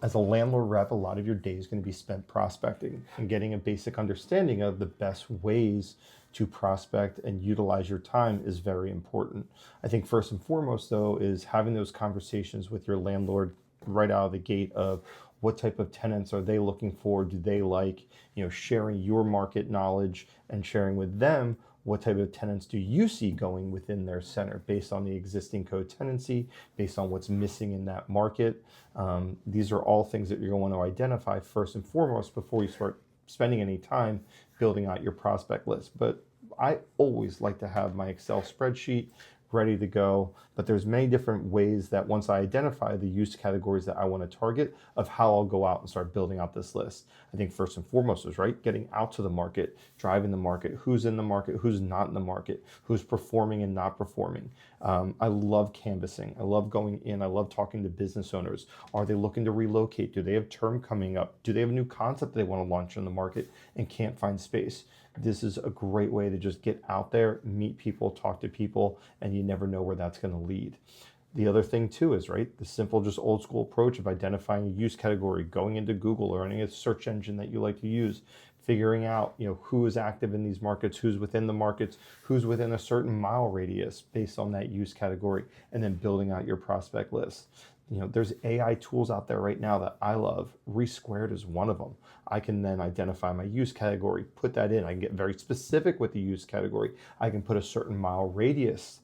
As a landlord rep, a lot of your day is going to be spent prospecting, and getting a basic understanding of the best ways to prospect and utilize your time is very important. I think first and foremost, though, is having those conversations with your landlord right out of the gate of what type of tenants are they looking for? Do they like, sharing your market knowledge and sharing with them what type of tenants do you see going within their center based on the existing co-tenancy, based on what's missing in that market. These are all things that you're going to want to identify first and foremost before you start spending any time building out your prospect list. But I always like to have my Excel spreadsheet ready to go, but there's many different ways that once I identify the use categories that I want to target, of how I'll go out and start building out this list. I think first and foremost is getting out to the market, driving the market, who's in the market, who's not in the market, who's performing and not performing. I love canvassing. I love going in. I love talking to business owners. Are they looking to relocate? Do they have term coming up? Do they have a new concept they want to launch in the market and can't find space? This is a great way to just get out there, meet people, talk to people, and you never know where that's going to lead. The other thing too is, the simple, just old school approach of identifying a use category, going into Google or any search engine that you like to use, figuring out, who is active in these markets, who's within the markets, who's within a certain mile radius based on that use category, and then building out your prospect list. There's AI tools out there right now that I love. Resquared is one of them. I can then identify my use category, put that in. I can get very specific with the use category. I can put a certain mile radius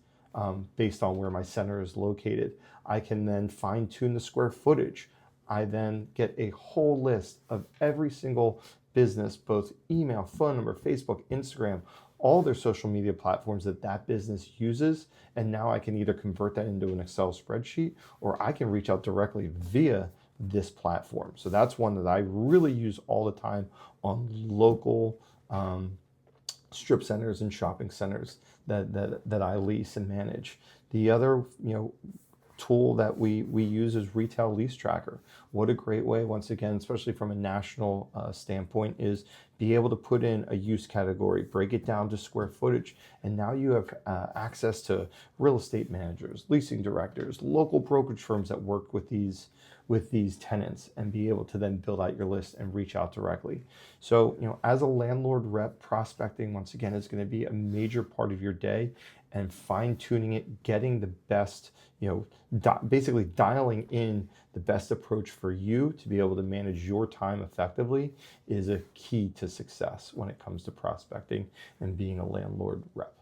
based on where my center is located. I can then fine tune the square footage. I then get a whole list of every single business, both email, phone number, Facebook, Instagram, all their social media platforms that business uses. And now I can either convert that into an Excel spreadsheet, or I can reach out directly via this platform. So that's one that I really use all the time on local strip centers and shopping centers that I lease and manage. The other, tool that we use is Retail Lease Tracker. What a great way, once again, especially from a national standpoint, is be able to put in a use category, break it down to square footage, and now you have access to real estate managers, leasing directors, local brokerage firms that work with these tenants, and be able to then build out your list and reach out directly. So, as a landlord rep, prospecting, once again, is going to be a major part of your day, and fine tuning it, getting the best, basically dialing in the best approach for you to be able to manage your time effectively is a key to success when it comes to prospecting and being a landlord rep.